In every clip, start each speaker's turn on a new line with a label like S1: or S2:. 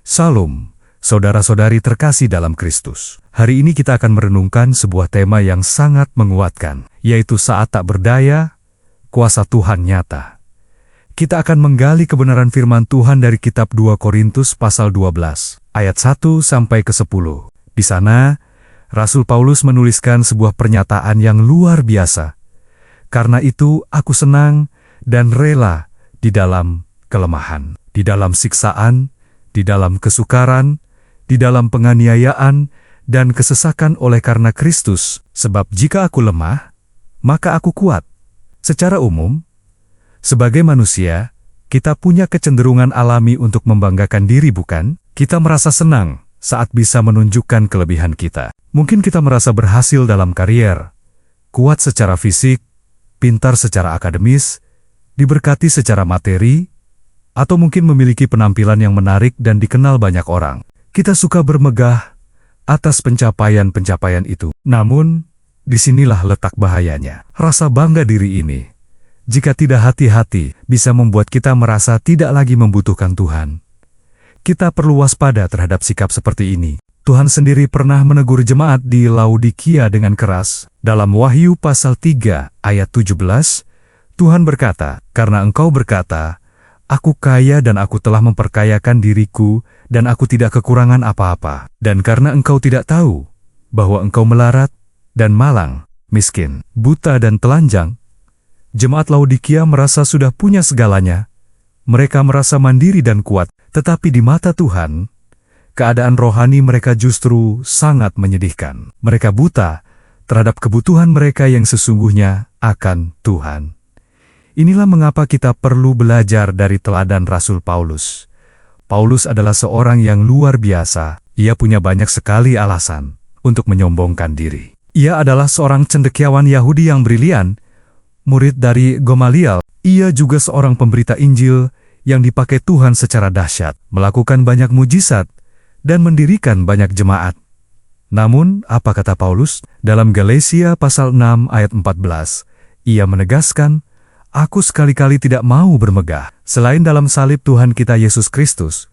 S1: Salam, saudara-saudari terkasih dalam Kristus. Hari ini kita akan merenungkan sebuah tema yang sangat menguatkan, yaitu saat tak berdaya, kuasa Tuhan nyata. Kita akan menggali kebenaran firman Tuhan dari kitab 2 Korintus pasal 12, ayat 1 sampai ke 10. Di sana, Rasul Paulus menuliskan sebuah pernyataan yang luar biasa. Karena itu aku senang dan rela di dalam kelemahan, di dalam siksaan, di dalam kesukaran, di dalam penganiayaan, dan kesesakan oleh karena Kristus, sebab jika aku lemah, maka aku kuat. Secara umum, sebagai manusia, kita punya kecenderungan alami untuk membanggakan diri, bukan? Kita merasa senang saat bisa menunjukkan kelebihan kita. Mungkin kita merasa berhasil dalam karier, kuat secara fisik, pintar secara akademis, diberkati secara materi, atau mungkin memiliki penampilan yang menarik dan dikenal banyak orang. Kita suka bermegah atas pencapaian-pencapaian itu. Namun, disinilah letak bahayanya. Rasa bangga diri ini, jika tidak hati-hati, bisa membuat kita merasa tidak lagi membutuhkan Tuhan. Kita perlu waspada terhadap sikap seperti ini. Tuhan sendiri pernah menegur jemaat di Laodikia dengan keras. Dalam Wahyu pasal 3 ayat 17, Tuhan berkata, "Karena engkau berkata, Aku kaya dan aku telah memperkayakan diriku dan aku tidak kekurangan apa-apa. Dan karena engkau tidak tahu bahwa engkau melarat dan malang, miskin, buta dan telanjang." Jemaat Laodikia merasa sudah punya segalanya. Mereka merasa mandiri dan kuat, tetapi di mata Tuhan, keadaan rohani mereka justru sangat menyedihkan. Mereka buta terhadap kebutuhan mereka yang sesungguhnya akan Tuhan. Inilah mengapa kita perlu belajar dari teladan Rasul Paulus. Paulus adalah seorang yang luar biasa. Ia punya banyak sekali alasan untuk menyombongkan diri. Ia adalah seorang cendekiawan Yahudi yang brilian, murid dari Gamaliel. Ia juga seorang pemberita Injil yang dipakai Tuhan secara dahsyat, melakukan banyak mujizat, dan mendirikan banyak jemaat. Namun, apa kata Paulus? Dalam Galatia pasal 6 ayat 14, ia menegaskan, "Aku sekali-kali tidak mau bermegah." Selain dalam salib Tuhan kita Yesus Kristus,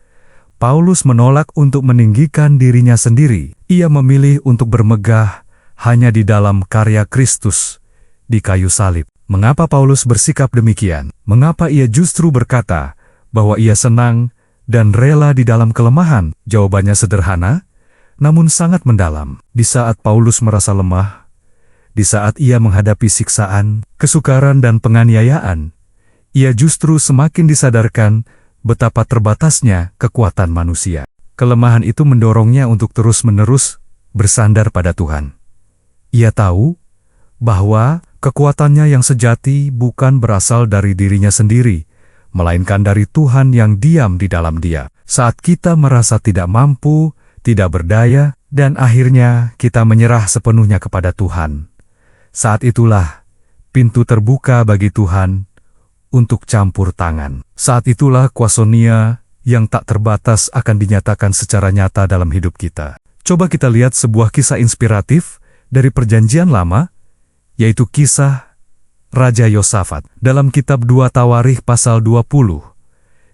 S1: Paulus menolak untuk meninggikan dirinya sendiri. Ia memilih untuk bermegah hanya di dalam karya Kristus di kayu salib. Mengapa Paulus bersikap demikian? Mengapa ia justru berkata bahwa ia senang dan rela di dalam kelemahan? Jawabannya sederhana, namun sangat mendalam. Di saat Paulus merasa lemah, di saat ia menghadapi siksaan, kesukaran, dan penganiayaan, ia justru semakin disadarkan betapa terbatasnya kekuatan manusia. Kelemahan itu mendorongnya untuk terus-menerus bersandar pada Tuhan. Ia tahu bahwa kekuatannya yang sejati bukan berasal dari dirinya sendiri, melainkan dari Tuhan yang diam di dalam dia. Saat kita merasa tidak mampu, tidak berdaya, dan akhirnya kita menyerah sepenuhnya kepada Tuhan, saat itulah pintu terbuka bagi Tuhan untuk campur tangan. Saat itulah kuasonia yang tak terbatas akan dinyatakan secara nyata dalam hidup kita. Coba kita lihat sebuah kisah inspiratif dari Perjanjian Lama, yaitu kisah Raja Yosafat. Dalam kitab 2 Tawarikh pasal 20,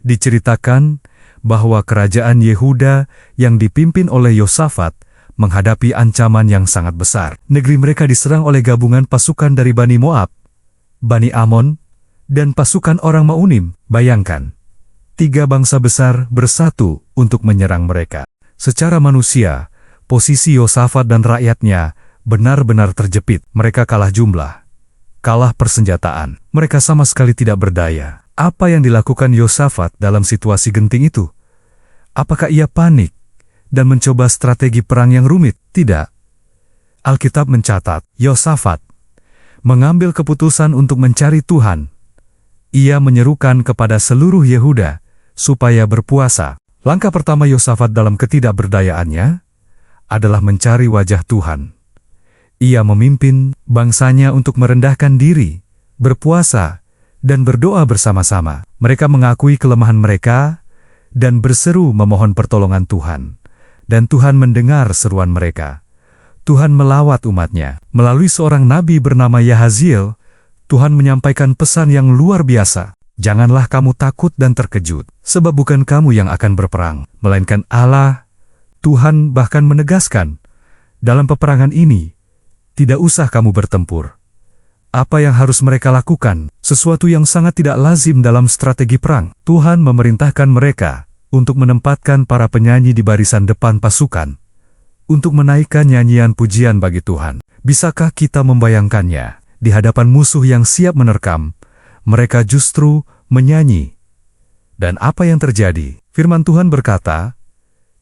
S1: diceritakan bahwa kerajaan Yehuda yang dipimpin oleh Yosafat menghadapi ancaman yang sangat besar. Negeri mereka diserang oleh gabungan pasukan dari Bani Moab, Bani Amon, dan pasukan orang Maunim. Bayangkan, 3 bangsa besar bersatu untuk menyerang mereka. Secara manusia, posisi Yosafat dan rakyatnya benar-benar terjepit. Mereka kalah jumlah, kalah persenjataan. Mereka sama sekali tidak berdaya. Apa yang dilakukan Yosafat dalam situasi genting itu? Apakah ia panik dan mencoba strategi perang yang rumit? Tidak. Alkitab mencatat, Yosafat mengambil keputusan untuk mencari Tuhan. Ia menyerukan kepada seluruh Yehuda supaya berpuasa. Langkah pertama Yosafat dalam ketidakberdayaannya adalah mencari wajah Tuhan. Ia memimpin bangsanya untuk merendahkan diri, berpuasa, dan berdoa bersama-sama. Mereka mengakui kelemahan mereka dan berseru memohon pertolongan Tuhan. Dan Tuhan mendengar seruan mereka. Tuhan melawat umatnya. Melalui seorang nabi bernama Yahaziel, Tuhan menyampaikan pesan yang luar biasa. Janganlah kamu takut dan terkejut, sebab bukan kamu yang akan berperang, melainkan Allah. Tuhan bahkan menegaskan, dalam peperangan ini, tidak usah kamu bertempur. Apa yang harus mereka lakukan? Sesuatu yang sangat tidak lazim dalam strategi perang. Tuhan memerintahkan mereka untuk menempatkan para penyanyi di barisan depan pasukan, untuk menaikkan nyanyian pujian bagi Tuhan. Bisakah kita membayangkannya? Di hadapan musuh yang siap menerkam, mereka justru menyanyi. Dan apa yang terjadi? Firman Tuhan berkata,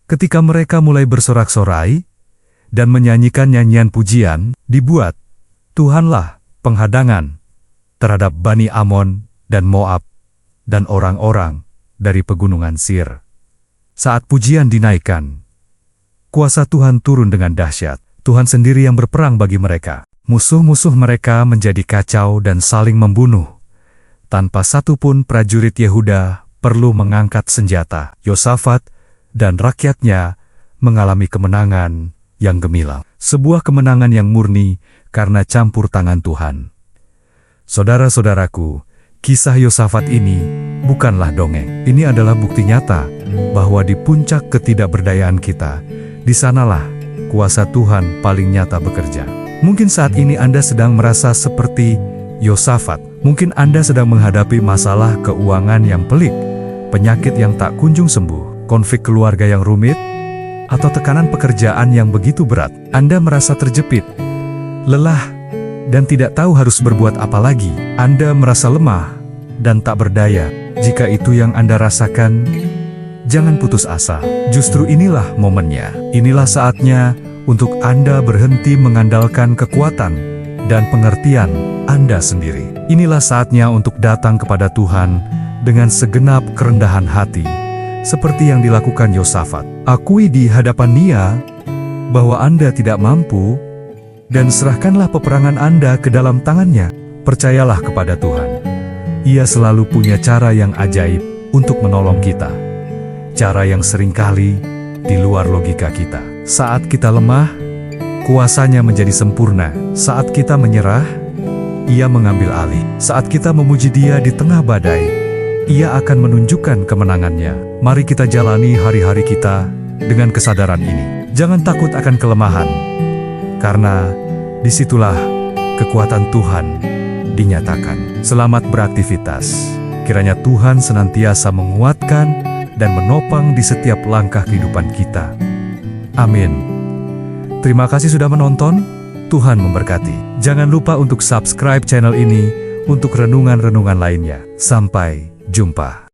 S1: ketika mereka mulai bersorak-sorai dan menyanyikan nyanyian pujian, dibuat Tuhanlah penghadangan terhadap Bani Amon dan Moab dan orang-orang dari pegunungan Sir. Saat pujian dinaikkan, kuasa Tuhan turun dengan dahsyat. Tuhan sendiri yang berperang bagi mereka. Musuh-musuh mereka menjadi kacau dan saling membunuh. Tanpa satupun prajurit Yehuda perlu mengangkat senjata. Yosafat dan rakyatnya mengalami kemenangan yang gemilang. Sebuah kemenangan yang murni karena campur tangan Tuhan. Saudara-saudaraku, kisah Yosafat ini bukanlah dongeng. Ini adalah bukti nyata bahwa di puncak ketidakberdayaan kita, di sanalah kuasa Tuhan paling nyata bekerja. Mungkin saat ini Anda sedang merasa seperti Yosafat. Mungkin Anda sedang menghadapi masalah keuangan yang pelik, penyakit yang tak kunjung sembuh, konflik keluarga yang rumit, atau tekanan pekerjaan yang begitu berat. Anda merasa terjepit, lelah, dan tidak tahu harus berbuat apa lagi. Anda merasa lemah dan tak berdaya. Jika itu yang Anda rasakan, jangan putus asa. Justru inilah momennya. Inilah saatnya untuk Anda berhenti mengandalkan kekuatan dan pengertian Anda sendiri. Inilah saatnya untuk datang kepada Tuhan dengan segenap kerendahan hati, seperti yang dilakukan Yosafat. Akui di hadapan Dia bahwa Anda tidak mampu, dan serahkanlah peperangan Anda ke dalam tangannya. Percayalah kepada Tuhan. Ia selalu punya cara yang ajaib untuk menolong kita. Cara yang seringkali di luar logika kita. Saat kita lemah, kuasanya menjadi sempurna. Saat kita menyerah, Ia mengambil alih. Saat kita memuji Dia di tengah badai, Ia akan menunjukkan kemenangannya. Mari kita jalani hari-hari kita dengan kesadaran ini. Jangan takut akan kelemahan, karena disitulah kekuatan Tuhan dinyatakan. Selamat beraktivitas. Kiranya Tuhan senantiasa menguatkan dan menopang di setiap langkah kehidupan kita. Amin. Terima kasih sudah menonton. Tuhan memberkati. Jangan lupa untuk subscribe channel ini untuk renungan-renungan lainnya. Sampai jumpa.